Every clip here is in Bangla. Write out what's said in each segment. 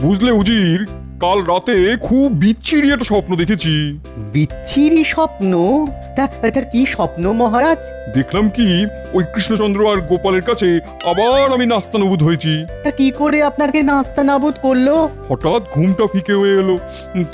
বুঝলে উজির, কাল রাতে খুব বিচ্ছিরি একটা স্বপ্ন দেখেছি। বিচ্ছিরি স্বপ্ন? তা তা কি স্বপ্ন মহারাজ? দেখলাম কি, ওই কৃষ্ণচন্দ্র আর গোপালের কাছে আবার আমি নাস্তানুবুদ হয়েছি। তা কি করে আপনাকে নাস্তানাবুদ করলো? হঠাৎ ঘুমটা ফিকে হয়ে এলো,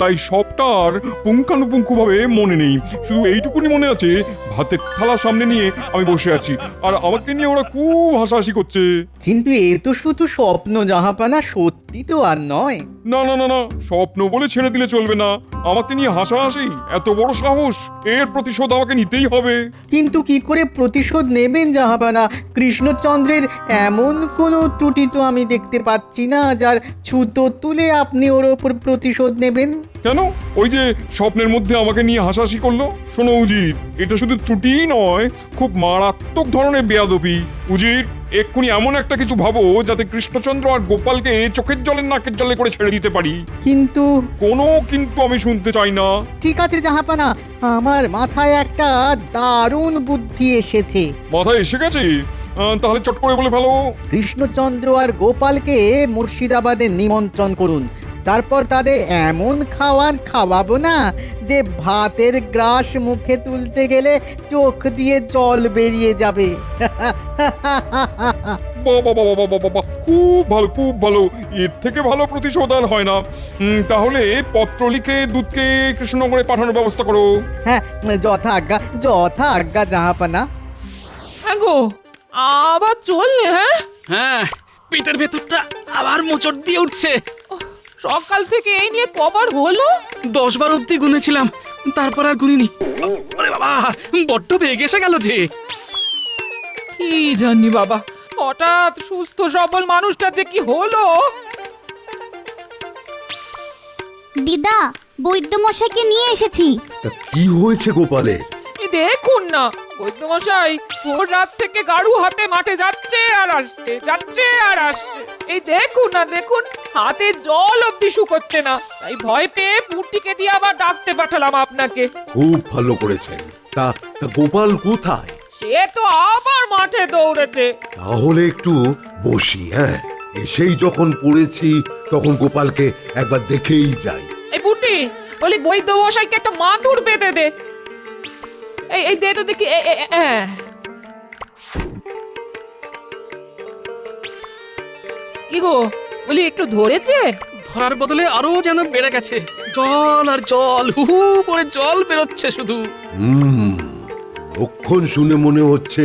তাই সবটার পুঙ্খানুপুঙ্খভাবে মনে নেই। শুধু এইটুকুনি মনে আছে, ভাতের থালা সামনে নিয়ে আমি বসে আছি, আর আমাকে নিয়ে ওরা খুব হাসাহাসি করছে। কিন্তু এ তো শুধু স্বপ্ন জাহাপানা, সত্যি তো আর নয়। না না না না, স্বপ্ন বলে ছেড়ে দিলে চলবে না। আমাকে নিয়ে হাসাহাসি, এত বড় সাহস! এর প্রতিশোধ আমাকে নিতেই হবে। কিন্তু কি করে প্রতিশোধ নেবেন জাহাপানা? কৃষ্ণচন্দ্রের এমন কোনো ত্রুটি তো আমি দেখতে পাচ্ছি না যার ছুতো তুলে আপনি ওর ওপর প্রতিশোধ নেবেন। কেন? ওই যে স্বপ্নের মধ্যে আমাকে নিয়ে হাসাহাসি করলো। শোনো উজির, এটা শুধু ত্রুটিই নয়, খুব মারাত্মক ধরনের বেয়াদবি। উজির, এক্ষুনি এমন একটা কিছু ভাবো যাতে কৃষ্ণচন্দ্র আর গোপালকে চোখের জলের নাকের জলে করে ছেড়ে দিতে পারি। কিন্তু কোনো কিন্তু আমি শুনতে চাই না। ঠিক আছে জাহাপানা, আমার মাথায় একটা দারুণ বুদ্ধি এসেছে। মাথায় এসে গেছে? তাহলে চট করে বলে ফেলো। কৃষ্ণচন্দ্র আর গোপালকে মুর্শিদাবাদে নিমন্ত্রণ করুন। তারপর তাদের এমন খাওয়াবো না যে ভাতের গ্রাস মুখে তুলতে গেলে চোখ দিয়ে জল বেরিয়ে যাবে। বাবা বাবা বাবা বাবা, খুব ভালো খুব ভালো। এর থেকে ভালো প্রতিশোধ আর হয় না। তাহলে পত্র লিখে দুধকে কৃষ্ণনগরে পাঠানোর ব্যবস্থা করো। হ্যাঁ, যথা আজ্ঞা জাহাপানা। হ্যাঁ গো, আবার চললে? হ্যাঁ হ্যাঁ, পেটের ভেতরটা আবার মোচড় দিয়ে উঠছে। সকাল থেকে এই নিয়ে কবার হলো? 10 বার অব্দি গুনেছিলাম, তারপর আর গুনিনি। ওরে বাবা, বড্ড বেগ এসে গেল যে। কি জানি বাবা, হঠাৎ সুস্থ সবল মানুষটা যে কি হলো। দিদা, বৈদ্যমশাইকে নিয়ে এসেছি। তা কি হয়েছে গোপালের? এই দেখুন না, বৈদ্যমশাই ভোর রাত থেকে গাড়ু হাতে মাঠে যাচ্ছে আর আসছে, যাচ্ছে আর আসছে। এই দেখুন না, দেখুন হাতে জল অব্দি শুকোচ্ছে না। তাই ভয় পেয়ে পুটিকে দিয়ে আবার ডাকতে পাঠালাম আপনাকে। খুব ভালো করেছেন। তা তা গোপাল কোথায়? সে তো আবার মাঠে দৌড়েছে। তাহলে একটু বসি। হ্যাঁ, এসেই যখন পড়েছি তখন গোপালকে একবার দেখেই যাই। এই পুটি, বলি বৈদ্যমশাইকে একটা মাদুর বেঁধে দে। এই দে তো দেখি। কি গো, বলি একটু ধরেছে? ধরার বদলে আরো যেন বেড়ে গেছে। জল আর জল, হু হু করে জল বেরোচ্ছে শুধু। লক্ষণ শুনে মনে হচ্ছে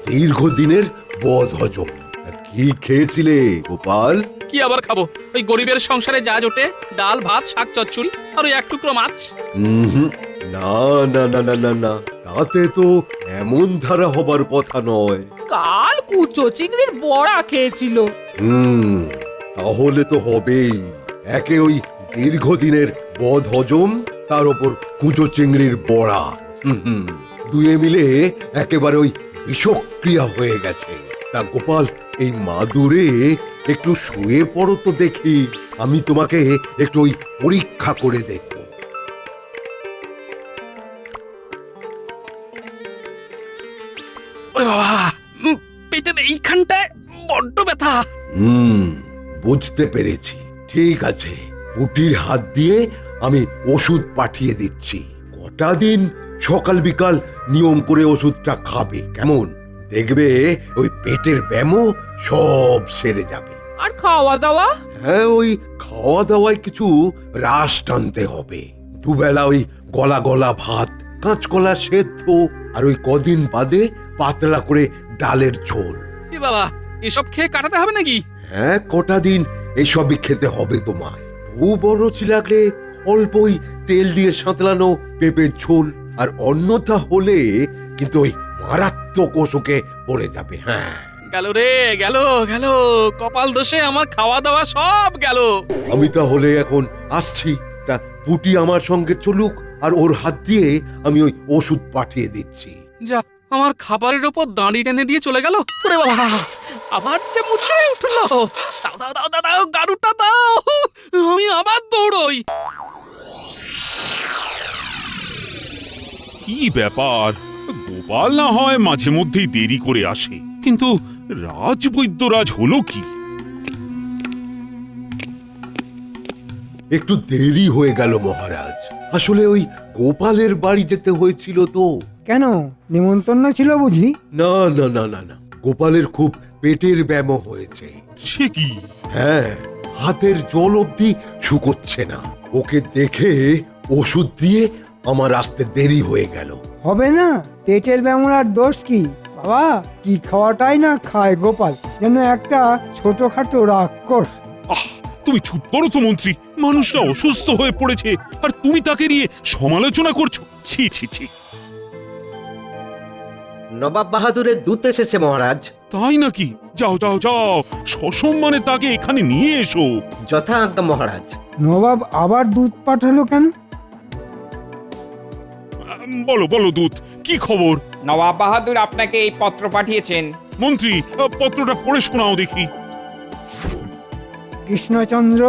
দীর্ঘদিনের বদহজম। তা কি খেয়েছিলে গোপাল? কি আবার খাবো? ওই গরিবের সংসারে যা জোটে, ডাল ভাত শাক চচ্চড়ি আর ওই 1 টুকরো মাছ। না না না না না না, তাতে তো এমন ধারা হবার কথা নয়। কাল কুচো চিংড়ির বড়া খেয়েছিল। তাহলে তো হবেই। একে ওই দীর্ঘদিনের বদহজম, তার ওপর কুচো চিংড়ির বড়া। দুয়ে মিলে একেবারে ওই বিষক্রিয়া হয়ে গেছে। তা গোপাল, এই মাদুরে একটু শুয়ে পড়ো তো দেখি, আমি তোমাকে একটু ওই পরীক্ষা করে দেখব। ওরে বাবা, পেটের এইখানটায় বড্ড ব্যথা। বুঝতে পেরেছি। ঠিক আছে, পুটির হাত দিয়ে আমি ওষুধ পাঠিয়ে দিচ্ছি। কটা দিন সকাল বিকাল নিয়ম করে ওষুধটা খাবে, কেমন? দেখবে ওই পেটের ব্যামো সব সেরে যাবে। আর খাওয়া দাওয়া? হ্যাঁ, ওই খাওয়া দাওয়ায় কিছু রাশ টানতে হবে। দুবেলা ওই গলা গলা ভাত, কাঁচকলা সেদ্ধ, আর ওই কদিন বাদে পাতলা করে ডালের ঝোল। এ বাবা, এসব খেয়ে কাটাতে হবে নাকি? হ্যাঁ, কটা দিন এইসবই খেতে হবে তোমায়। বউ বড় লাগলে অল্প ওই তেল দিয়ে সাঁতলানো পেঁপের ঝোল, আর অন্যথা হলে কিন্তু ওই মারাত্মক অসুখে পড়ে যাবে। হ্যাঁ, গেল রে, গেল গেল, কপাল দোষে আমার খাওয়া দাওয়া সব গেল। আমি তাহলে এখন আসছি। তা পুটি আমার সঙ্গে চলুক, আর ওর হাত দিয়ে আমি ওই ওষুধ পাঠিয়ে দিচ্ছি। যা, আমার খাবারের ওপর দাঁড়ি টেনে দিয়ে চলে গেল। ওরে বাবা, আবার যে মুচড়ে উঠলো। দাও দাও দাও দাও দাও, গাড়ুটা দাও, আমি আবার দৌড়ই। কি ব্যাপার, গোপাল না হয় মাঝে মধ্যেই দেরি করে আসে, কিন্তু রাজবৈদ্যরাজ হলো কি? একটু দেরি হয়ে গেল মহারাজ। আসলে ওই গোপালের বাড়ি যেতে হয়েছিল তো। কেন নিমন্ত্রণ ছিল বুঝি? না না না না না, গোপালের খুব পেটের ব্যামো হয়েছে। সে কি? হ্যাঁ, হাতের জল অবধি শুকোচ্ছে না। ওকে দেখে ওষুধ দিয়ে আমার আসতে দেরি হয়ে গেল। হবে না, পেটের ব্যামোর দোষ কি বাবা? কি খাওয়াটাই না খায় গোপাল, যেন একটা ছোটখাটো রাক্ষস। আহ, তুমি চুপ করো তো মন্ত্রী। মানুষটা অসুস্থ হয়ে পড়েছে আর তুমি তাকে নিয়ে সমালোচনা করছো। ছি ছি ছি। নবাব বাহাদুরের দূত এসেছে মহারাজ। তাই নাকি? যাও যাও যাও, সসম্মানে তাকে এখানে নিয়ে এসো। যথা আজ্ঞা মহারাজ। নবাব আবার দুধ পাঠালো কেন? বলো বলো দূত, কি খবর? নবাব বাহাদুর আপনাকে এই পত্র পাঠিয়েছেন। মন্ত্রী, পত্রটা পড়ে শোনাও দেখি। কৃষ্ণচন্দ্র,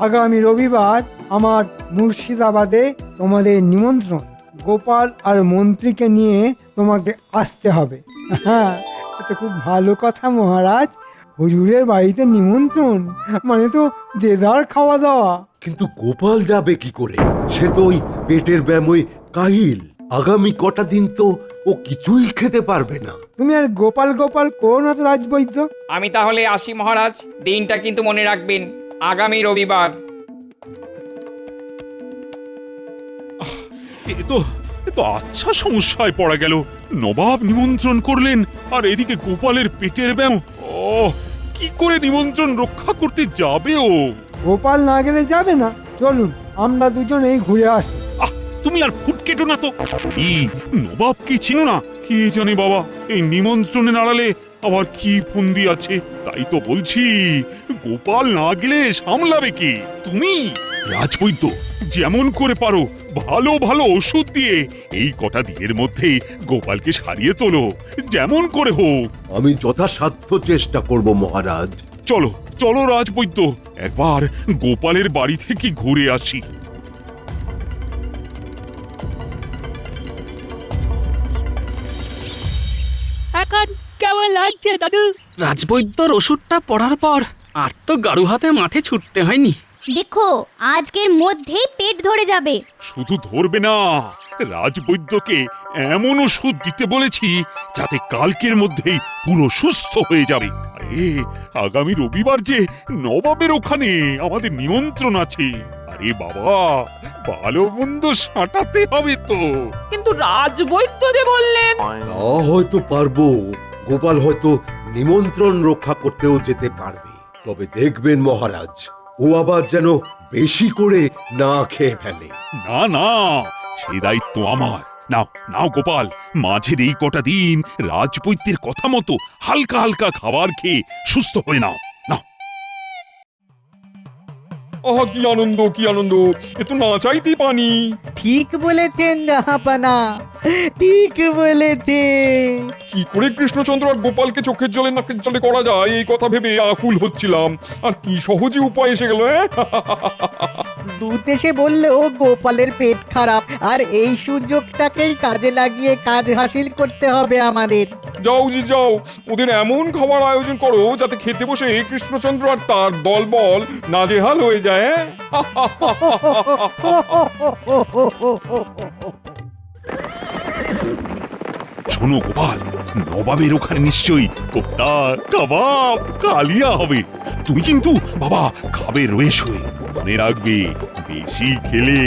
আগামী রবিবার আমার মুর্শিদাবাদে তোমাদের নিমন্ত্রণ। গোপাল আর মন্ত্রীকে নিয়ে তোমাকে আসতে হবে। হ্যাঁ, এটা খুব ভালো কথা মহারাজ। হুজুরের বাড়িতে নিমন্ত্রণ মানে তো দেদার খাওয়া দাওয়া। কিন্তু গোপাল যাবে কি করে? সে তো ওই পেটের ব্যামোয় কাহিল। আগামী কটা দিন তো ও কিছুই খেতে পারবে না। তুমি আর গোপাল গোপাল করো না তো রাজবৈদ্য। আমি তাহলে আসি মহারাজ। দিনটা কিন্তু মনে রাখবেন, আগামী রবিবার। এ তো আচ্ছা সমস্যায় পড়া গেল। নবাব নিমন্ত্রণ করলেন আর এদিকে গোপালের পেটের ব্যায়াম। ও, কি করে নিমন্ত্রণ রক্ষা করতে যাবে ও? গোপাল না গেলে যাবে না। চলুন আমরা দুজনেই ঘুরে আসি। তুমি আর ফুট কেটো না তো। এই নবাব কি চিনো না? কে জানে বাবা, এই নিমন্ত্রণের আড়ালে আবার কি ফন্দি আছে। তাই তো বলছি, গোপাল না গেলে সামলাবে কে? তুমি রাজবৈদ্য, যেমন করে পারো ভালো ভালো ওষুধ দিয়ে এই কটা দিনের মধ্যে গোপালকে সারিয়ে তোলো, যেমন করে হোক। আমি যথাসাধ্য চেষ্টা করব মহারাজ। চলো চলো রাজবৈদ্য, একবার গোপালের বাড়ি থেকে ঘুরে আসি। এখন কেমন লাগছে দাদু? রাজবৈদ্যর ওষুধটা পড়ার পর আর তো গাড়ু হাতে মাঠে ছুটতে হয়নি। দেখো আজকের মধ্যেই পেট ধরে যাবে। শুধু ধরবে না, রাজবৈদ্যকে এমন ওষুধ দিতে বলেছি যাতে কালকের মধ্যেই পুরো সুস্থ হয়ে যাবে। আরে আগামী রবিবার যে নবাবের ওখানে আমাদের নিমন্ত্রণ আছে। আরে বাবা, ভালো মন্দ সাঁটাতে হবে তো। কিন্তু রাজবৈদ্য যে বললেন। তা হয়তো পারবো। গোপাল হয়তো নিমন্ত্রণ রক্ষা করতেও যেতে পারবে। তবে দেখবেন মহারাজ, ও আবার যেন বেশি করে না খেয়ে ফেলে। না না, সে দায়িত্ব আমার। নাও নাও গোপাল, মাঝের এই কটা দিন রাজবৈদ্যের কথা মতো হালকা হালকা খাবার খেয়ে সুস্থ হয়ে নাও। নাও। আহা, কি আনন্দ কি আনন্দ! এ তো না চাইতেই পানি। ঠিক বলেছেন জাহাপানা, ঠিক বলেছেন। কি করে কৃষ্ণচন্দ্র আর গোপালকে চোখের জলে নাকের জলে করা যায় এই কথা ভেবে আকুল হচ্ছিলাম। আর কি সহজে উপায় এসে গেল। দূত এসে বললেও গোপালের পেট খারাপ, আর এই সুযোগটাকেই কাজে লাগিয়ে কাজ হাসিল করতে হবে আমাদের। যাও জি যাও, ওদের এমন খাবার আয়োজন করো যাতে খেতে বসে কৃষ্ণচন্দ্র আর তার দলবল নাজেহাল হয়ে যায়। শোনো গোপাল, নবাবের ওখানে নিশ্চয়ই কোপ্তা, কাবাব, কালিয়া হবে। তুমি কিন্তু বাবা খাবে রয়ে শোয়ে। মনে রাখবে, বেশি খেলে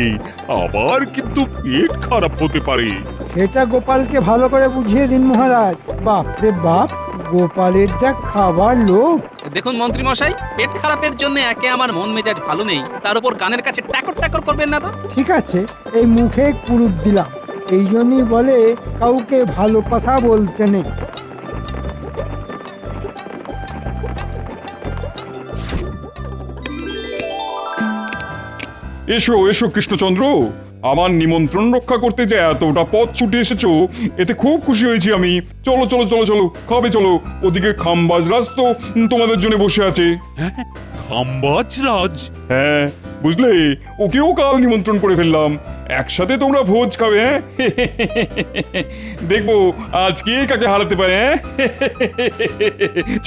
আবার কিন্তু পেট খারাপ হতে পারে। সেটা গোপালকে ভালো করে বুঝিয়ে দিন মহারাজ। বাপ রে বাপ, গোপালের যা খাবার লোভ। দেখুন মন্ত্রী মশাই, পেট খারাপের জন্য একে আমার মন মেজাজ ভালো নেই, তার উপর কানের কাছে টাকর টাকর করবেন না তো। ঠিক আছে, এই মুখে কুরুপ দিলাম। এই জন্যই বলে কাউকে ভালো কথা বলতে নেই। এসো এসো কৃষ্ণচন্দ্র, আমার নিমন্ত্রণ রক্ষা করতে যে এতটা পথ ছুটে এসেছো, এতে খুব খুশি হয়েছি আমি। চলো চলো চলো চলো, খাবে চলো। ওদিকে খাম্বাজরাজ তো তোমাদের জন্য বসে আছে। খাম্বাজ রাজ? হ্যাঁ, বুঝলে, ওকেও কাল নিমন্ত্রণ করে ফেললাম। একসাথে তোমরা ভোজ খাবে। হ্যাঁ, দেখবো আজকে কাকে হারাতে পারে। হ্যাঁ,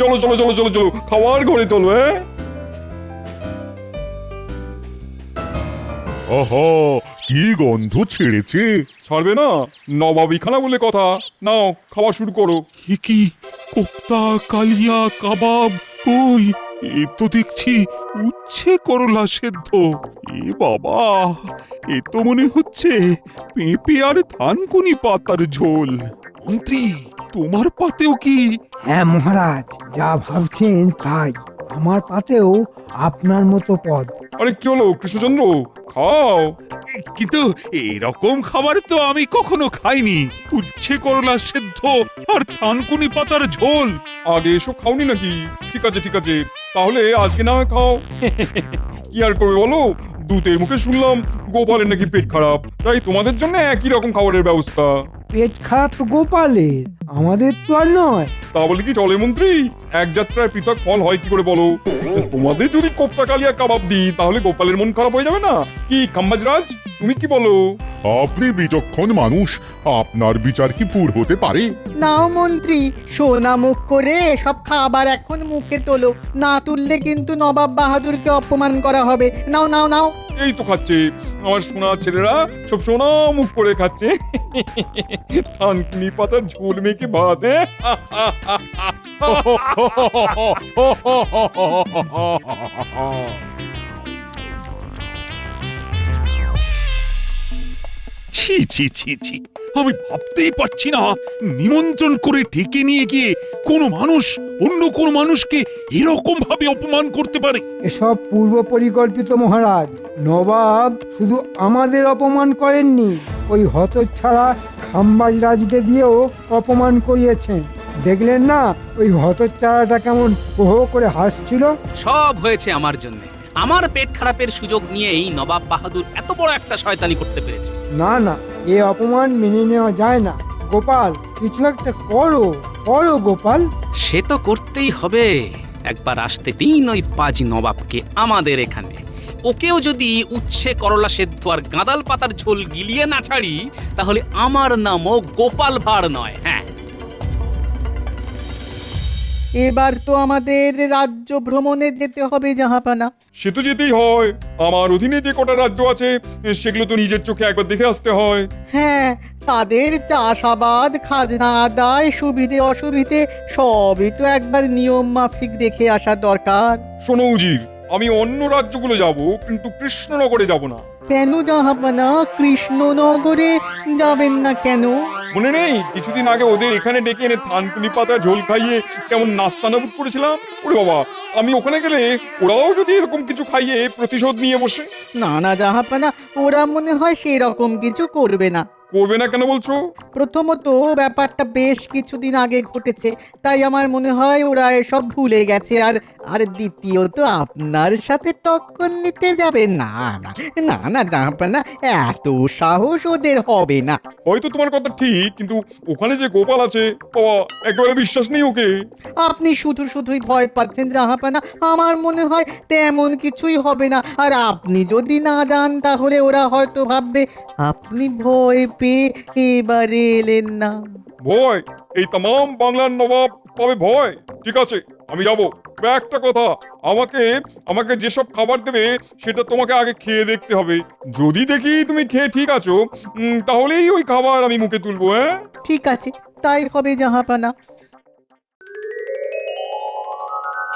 চলো চলো চলো চলো চলো, খাওয়ার ঘরে চলো। হ্যাঁ। ওহো, কি গন্ধ ছেড়েছে! ছাড়বে না, নবাবী খানা বলে কথা। নাও, খাওয়া শুরু করো। কি কোপ্তা, কালিয়া, কাবাব, কই এ তো দেখছি উচ্ছে করলা সেদ্ধ। এ বাবা, এ তো মনে হচ্ছে পেঁপে আর থানকুনি পাতার ঝোল। মন্ত্রী, তোমার পাতেও কি? হ্যাঁ মহারাজ, যা ভাবছেন তাই। আমার পাতেও আপনার মতো পদ। আরে কি হলো কৃষ্ণচন্দ্র, খাও। কিন্তু এরকম খাবার তো আমি কখনো খাইনি। উচ্ছে করলা সেদ্ধ আর থানকুনি পাতার ঝোল। আগে এসব খাওনি নাকি? ঠিক আছে ঠিক আছে, তাহলে আজকে না হয় খাও। কি আর করবে বলো, দূতের মুখে শুনলাম গোপালের নাকি পেট খারাপ, তাই তোমাদের জন্য একই রকম খাবারের ব্যবস্থা। পেট খারাপ তো গোপালের, আমাদের তো আর নয়। তা বলে কি চলে মন্ত্রী? এক যাত্রায় পৃথক ফল হয় কি করে বলো? তোমাদের যদি কোপ্তা কালিয়া কাবাব দিই তাহলে গোপালের মন খারাপ হয়ে যাবে না? কি খাম্বাজরাজ, তুমি কি বলো? আপনি বিচক্ষণ মানুষ, আপনার বিচার কি ভুল হতে পারে? নাও মন্ত্রী, সোনা মুখ করে সব খাবার এখন মুখে তোলো, না তুললে কিন্তু নবাব বাহাদুরকে অপমান করা হবে। নাও নাও নাও। এই তো খাচ্ছে আমার সোনা ছেলেরা, সব সোনা মুখ করে খাচ্ছে। থানকুনি পাতার ঝোল মেখে ভাত। ছি ছি ছি ছি, আমি ভাবতেই পারছি না নিমন্ত্রণ করে ডেকে নিয়ে গিয়ে কোনো মানুষ অন্য কোনো মানুষকে এরকম ভাবে অপমান করতে পারে। এসব পূর্ব পরিকল্পিত মহারাজ। নবাব শুধু আমাদের অপমান করেননি, ওই হতচ্ছাড়া খাম্বাজ রাজকে দিয়েও অপমান করিয়েছেন। দেখলেন না ওই হতচ্ছাড়াটা কেমন ওহ করে হাসছিল? সব হয়েছে আমার জন্য। আমার পেট খারাপের সুযোগ নিয়েই নবাব বাহাদুর এত বড় একটা শয়তানি করতে পেরেছে। না না, এ অপমান মেনে নেওয়া যায় না। গোপাল, কিছু একটা করো, করো গোপাল। সে তো করতেই হবে। একবার আসতে দিন ওই পাজি নবাবকে আমাদের এখানে। ওকেও যদি উচ্ছে করলা সেদ্ধ আর গাঁদাল পাতার ঝোল গিলিয়ে না ছাড়ি, তাহলে আমার নামও গোপাল ভাঁড় নয়। হ্যাঁ, এবার তো আমাদের রাজ্য ভ্রমণে যেতে হবে জাহাপানা। সে তো যেতেই হয়, আমার অধীনে যে কটা রাজ্য আছে সেগুলো তো নিজের চোখে একবার দেখে আসতে হয়। হ্যাঁ, তাদের চাষাবাদ, খাজনা আদায়, সুবিধে অসুবিধে সবই তো একবার নিয়ম মাফিক দেখে আসা দরকার। শোনো উজির, আমি অন্য রাজ্যগুলো যাব, কিন্তু কৃষ্ণনগরে যাব না। কেন জাহাপানা, কৃষ্ণনগরে যাবেন না কেন? মনে নেই কিছুদিন আগে ওদের এখানে ডেকে এনে থানকুনি পাতা ঝোল খাইয়ে কেমন নাস্তানাবুদ করেছিলাম? ওরে বাবা, আমি ওখানে গেলে ওরাও যদি এরকম কিছু খাইয়ে প্রতিশোধ নিয়ে বসে। না না জাহাপানা, ওরা মনে হয় সেরকম কিছু করবে না। করবে না কেন বলছো? প্রথমত ব্যাপারটা বেশ কিছুদিন আগে ঘটেছে, তাই আমার মনে হয় ওরা এসব ভুলে গেছে। আর আর দ্বিতীয়ত আপনার সাথে টক্কর নিতে যাবে না। না না না জাহাপানা, এত সাহস ওদের হবে না। হয়তো তোমার কথা ঠিক, কিন্তু ওখানে যে গোপাল আছে, বাবা একেবারে বিশ্বাস নেই ওকে। আপনি শুধু শুধুই ভয় পাচ্ছেন জাহাপানা, আমার মনে হয় তেমন কিছুই হবে না। আর আপনি যদি না যান তাহলে ওরা হয়তো ভাববে আপনি ভয় পেয়ে এবারে এলেন না। ভয়? এই তামাম বাংলার নবাব পাবে ভয়? ঠিক আছে, আমি যাব। তবে একটা কথা, আমাকে আমাকে যেসব খাবার দেবে সেটা তোমাকে আগে খেয়ে দেখতে হবে। যদি দেখি তুমি খেয়ে ঠিক আছো, তাহলেই ওই খাবার আমি মুখে তুলবো। হ্যাঁ, ঠিক আছে, তাই হবে জাহাপানা।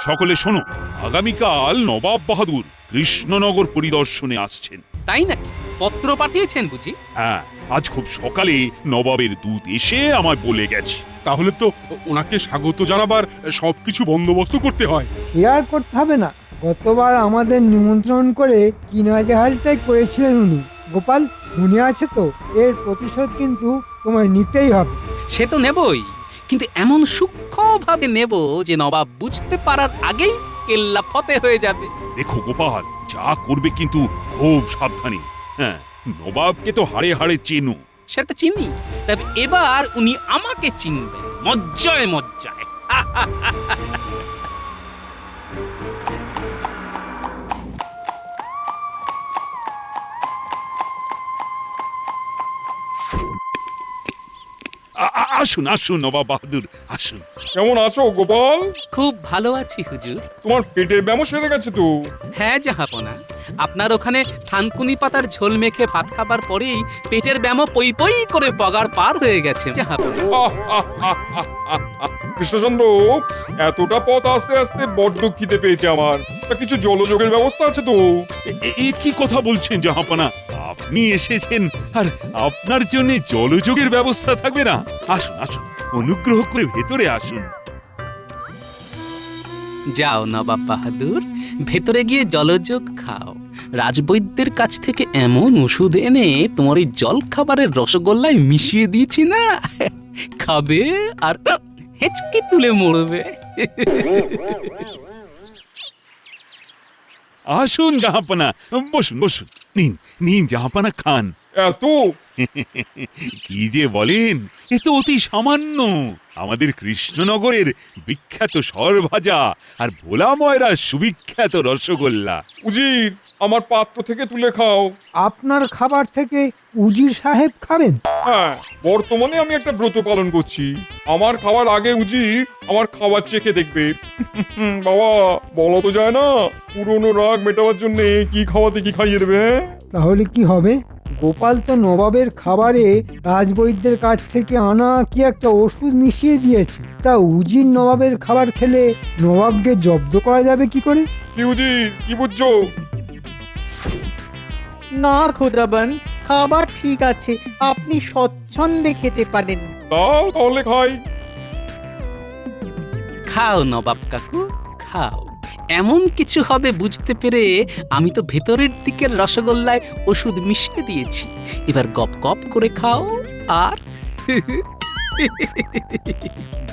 সকলে শোনো, আগামীকাল নবাব বাহাদুর কৃষ্ণনগর পরিদর্শনে আসছেন। তাই নাকি? পত্র পাঠিয়েছেন বুঝি? হ্যাঁ, আজ খুব সকালে নবাবের দূত এসে আমায় বলে গেছে। তাহলে তো ওনাকে স্বাগত জানাবার সবকিছু বন্দোবস্ত করতে হয়। শেয়ার করতে হবে না। গতবার আমাদের নিমন্ত্রণ করে কিনাজাহালটাই করেছিলেন উনি। গোপাল, মনে আছে তো? এর প্রতিশোধ কিন্তু তোমায় নিতেই হবে। সে তো নেবই, কিন্তু এমন সূক্ষ্মভাবে নেব যে নবাব বুঝতে পারার আগেই কেল্লা ফতে হয়ে যাবে। দেখো গোপাল, যা করবে কিন্তু খুব সাবধানে। হ্যাঁ, নবাবকে তো হাড়ে হাড়ে চেনো। সে তো চিনি, তবে এবার উনি আমাকে চিনবেন মজ্জায় মজ্জায়। আসুন আসুন নবাব বাহাদুর আসুন। কেমন আছো গোপাল? খুব ভালো আছি হুজুর। তোমার পেটের ব্যামো সেরে গেছে তো? হ্যাঁ জাহাপনা, আপনার ওখানে থানকুনি পাতার ঝোল মেখে ভাত খাবার পরেই পেটের ব্যামো পই পই করে পগার পার হয়ে গেছে জাহাপনা। কৃষ্ণচন্দ্র, এতটা পথ আস্তে আস্তে বড্ড খিদে পেয়েছে আমার। তা কিছু জলযোগের ব্যবস্থা আছে তো? এ কি কথা বলছেন জাহাপনা? আপনি এসেছেন আর আপনার জন্য জলযোগের ব্যবস্থা থাকবে না? আসুন আসুন, অনুগ্রহ করে ভেতরে আসুন। যাও নবাব বাহাদুর, ভেতরে গিয়ে জলযোগ খাও। রাজবৈদ্যের কাছ থেকে এমন ওষুধ এনে তোমার এই জল খাবারের রসগোল্লায় মিশিয়ে দিয়েছি না, খাবে আর হেঁচকি তুলে মরবে। আসুন জাহাপনা, বসুন বসুন, নিন নিন জাহাপনা খান। এত? কি যে বলেন, এ তো অতি সামান্য। আমাদের কৃষ্ণনগরের বিখ্যাত সরভাজা আর ভোলা ময়রার সুবিখ্যাত রসগোল্লা। উজির, আমার পাত্র থেকে তুলে খাও। আপনার খাবার থেকে উজির সাহেব খাবেন? হ্যাঁ, বর্তমানে আমি একটা ব্রত পালন করছি। আমার খাওয়ার আগে উজির আমার খাবার চেখে দেখবে। বাবা, বলা তো যায় না, পুরনো রাগ মেটাবার জন্য কি খাওয়াতে কি খাইয়ে দেবে। হ্যাঁ? তাহলে কি হবে? গোপাল তো নবাবের খাবারে রাজবৈদ্যের কাছ থেকে আনা কি একটা ওষুধ মিশিয়ে দিয়েছে। তা উজির নবাবের খাবার খেলে নবাবকে জব্দ করা যাবে কি করে? কি উজির, কি বুঝছো? না খোদাবান, খাবার ঠিক আছে, আপনি স্বচ্ছন্দে খেতে পারেন। দাও তাহলে খাই। খাও নবাব কাকু, খাও। এমন কিছু হবে বুঝতে পেরে আমি তো ভেতরের দিকের রসগোল্লায় ওষুধ মিশিয়ে দিয়েছি। এবার গপ গপ করে খাও আর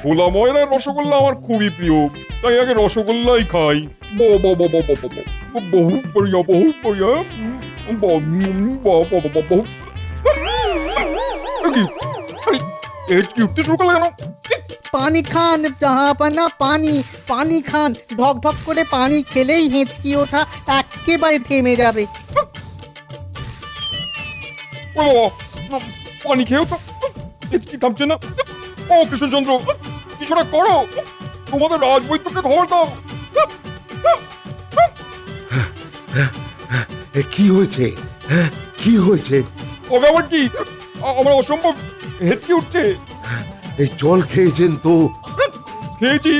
ভোলা ময়রার রসগোল্লা আমার খুবই প্রিয়, তাই আগে রসগোল্লাই খাই। বহু বড়িয়া, বহু বড়িয়া। কি উঠতে শুরু করলে কেন? পানি খান জাহাপানা, পানি পানি খান। ঢক ঢক করে পানি খেলেই হেঁচকি ওঠা একেবারে থেমে যাবে। ও বাবা, পানি খেয়েও তো কি থামছে না। ও কৃষ্ণচন্দ্র, কিছুটা করো, তোমাদের রাজবৈদ্যকে খবর দাও। কি হয়েছে? হ্যাঁ, কি হয়েছে? তবে আবার কি, আমার অসম্ভব হেঁচকি উঠছে। এই জল খেয়েছেন তো? খেয়েছি,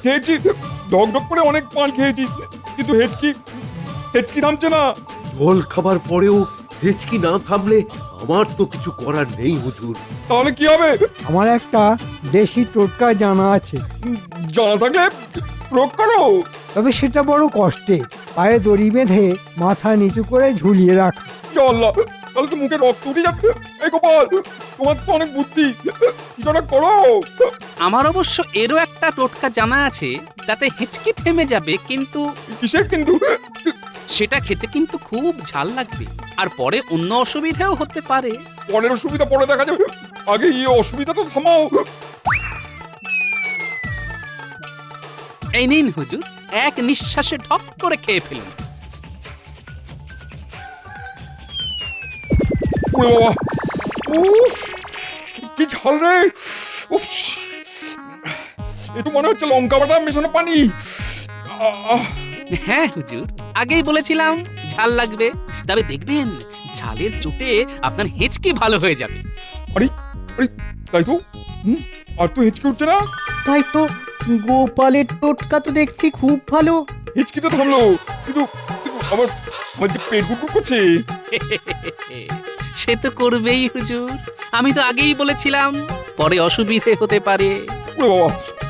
খেয়েছি, ঢক ঢক করে অনেক পান খেয়েছি, কিন্তু হেঁচকি থামছে না। জল খাবার পরেও হেঁচকি না থামলে আমার তো কিছু করার নেই হুজুর। তাহলে কি হবে? আমার একটা দেশি টোটকা জানা আছে, জানা থাকলে প্রয়োগ করো। তবে সেটা বড় কষ্টে। পায়ে দড়ি বেঁধে মাথা নিচু করে ঝুলিয়ে রাখ। ইয়া আল্লাহ, তাহলে তো মুখে রক্ত উঠে যাচ্ছে। এই গোপাল, তোমার তো অনেক বুদ্ধি, কিছুটা করো। আমার অবশ্য এরও একটা টোটকা জানা আছে, যাতে হেঁচকি থেমে যাবে, কিন্তু কিসের কিন্তু? সেটা খেতে কিন্তু খুব ঝাল লাগবে, আর পরে অন্য অসুবিধাও হতে পারে। পরের অসুবিধা পরে দেখা যাবে, আগে এই অসুবিধা তো থামাও। এই নিন হুজুর, এক নিঃশ্বাসে ঢক করে খেয়ে ফেলুন। ওরে বাবা, উফ, কি ঝাল রে। উফ, একটু মনে হচ্ছে লঙ্কা বাটা মেশানো পানি। হ্যাঁ হুজুর, আগেই বলেছিলাম ঝাল লাগবে, তবে দেখবেন ঝালের চোটে আপনার হেঁচকি ভালো হয়ে যাবে। আরে আরে, তাই তো। আর তো হেঁচকি উঠছে না। তাই তো, গোপালের টোটকা তো দেখছি খুব ভালো। হেঁচকি তো থামলো, কিন্তু আমার আমার যে পেট গুড়গুড় করছে। সে তো করবেই হুজুর, আমি তো আগেই বলেছিলাম পরে অসুবিধে হতে পারে। ওরে বাবা,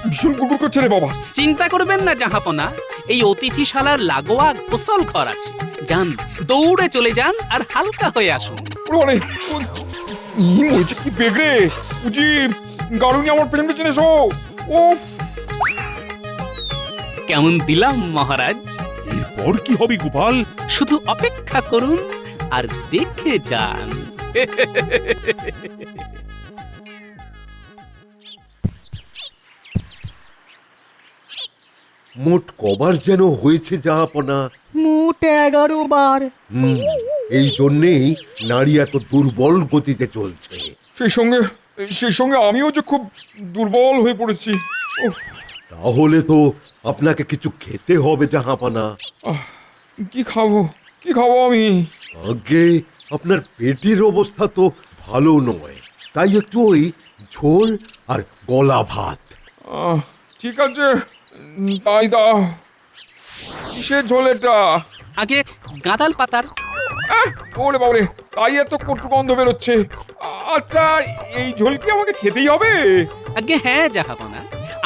ভীষণ গুড়গুড় করছে রে বাবা। চিন্তা করবেন না জাহাপনা, এই অতিথিশালার লাগোয়া গোসল ঘর আছে, যান দৌড়ে চলে যান আর হালকা হয়ে আসুন। ওরে ওইটা কি বেগরে উজি, গাড়ুনি আমার পেছন পেছনে এসো। উফ, কেমন দিলাম মহারাজ? এরপর কি হবে গোপাল? শুধু অপেক্ষা করুন আর দেখে যান। মোট কবার যেন হয়েছে জাহাপনা? মোট 11 বার। এই জন্যেই নারী এত দুর্বল গতিতে চলছে। সেই সঙ্গে সেই সঙ্গে আমিও যে খুব দুর্বল হয়ে পড়েছি। ওহ, তাহলে তো আপনাকে কিছু খেতে হবে জাহাপানা। কি খাবো কি খাবো আমি? আগে আপনার পেটের অবস্থা তো ভালো নয়, তাই একটু ওই ঝোল আর গলা ভাত। ঠিক আছে, তাই দাও। কিসের ঝোল এটা? আগে গাঁদাল পাতার। ওরে বাবরে, তাই এত কটু গন্ধ বেরোচ্ছে। আচ্ছা, এই ঝোল কি আমাকে খেতেই হবে? আগে হ্যাঁ জাহাপনা,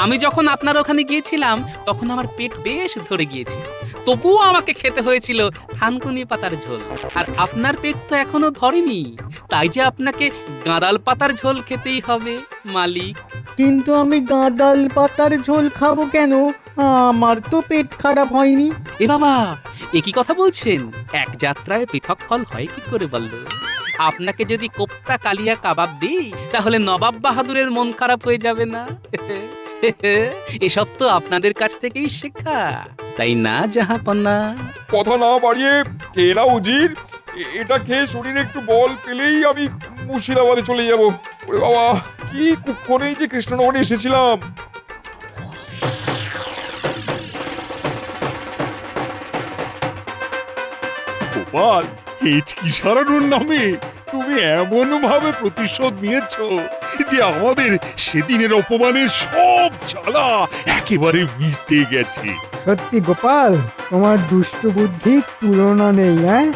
আমি যখন আপনার ওখানে গিয়েছিলাম তখন আমার পেট বেশ ধরে গিয়েছিল, তবুও আমাকে খেতে হয়েছিল থানকুনি পাতার ঝোল। আর আপনার পেট তো এখনো ধরেনি, তাই যে আপনাকে গাঁদাল পাতার ঝোল খেতেই হবে মালিক। কিন্তু আমি গাঁদাল পাতার ঝোল খাবো কেন? আমার তো পেট খারাপ হয়নি। এ বাবা, একই কথা বলছেন? এক যাত্রায় পৃথক ফল হয় কি করে বলল? আপনাকে যদি কোপ্তা কালিয়া কাবাব দিই তাহলে নবাব বাহাদুরের মন খারাপ হয়ে যাবে না? এসব তো আপনাদের কাছ থেকেই শেখা, তাই না জাহাপনা? কথা না বাড়িয়ে খেয়ে নাও উজির। এটা খেয়ে শরীরে একটু বল পেলেই আমি মুর্শিদাবাদে চলে যাব। ওরে বাবা, কি কুক্ষণেই যে কৃষ্ণনগরে এসেছিলাম। গোপাল, হেঁচকি সারানোর নামে তুমি এমন ভাবে প্রতিশোধ নিয়েছো যে আমাদের সেদিনের অপমানের সব জ্বালা একেবারে মিটে গেছে। সত্যি গোপাল, তোমার দুষ্ট বুদ্ধির তুলনা নেই। হ্যাঁ